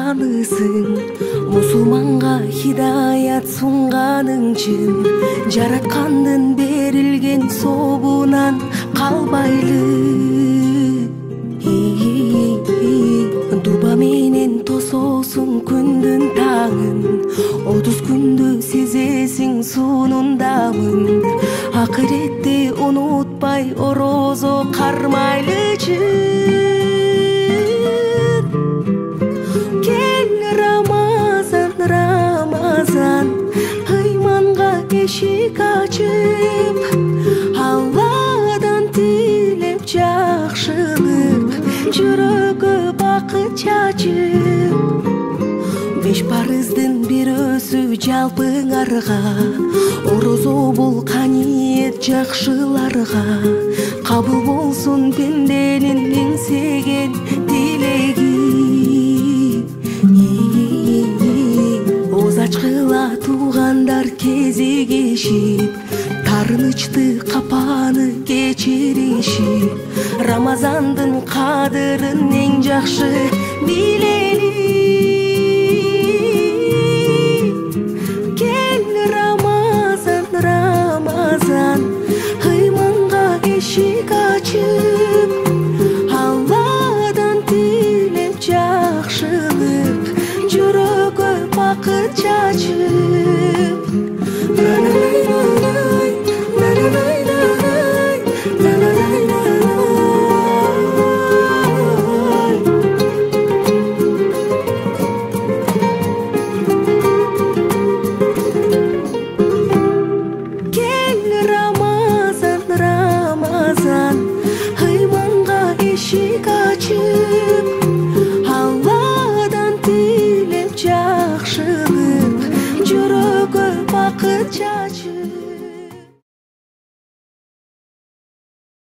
танысың, мусулманга хидаят сунганың чын, жараткандын берилген собунан калбайлы. Дуба менен тососуң күндүн таңын, 30 күндү сезесиң сунундамын. Акыретте унутпай орозо кармайлы чын. Кел Рамазан, Рамазан, ыйманга эшик ачып, Алладан тилеп жакшылык, жүрөгө бакыт чачып. 5 парыздын бирөөсү жалпыңарга, орозо бул каниет жакшыларга. Кабыл болсун пенденин эңсеген тилеги. Оз ачкыла туугандар кезигишип, тарынычты капаны кечиришип, Рамазандын кадырын эң жакшы билели. Кел Рамазан, Рамазан, ыйманга эшик ачып, Алладан тилеп жакшылык, жүрөгө бакыт чачып. Эшик ачып, Алладан тилеп жакшылык, жүрөгө бакыт чачып.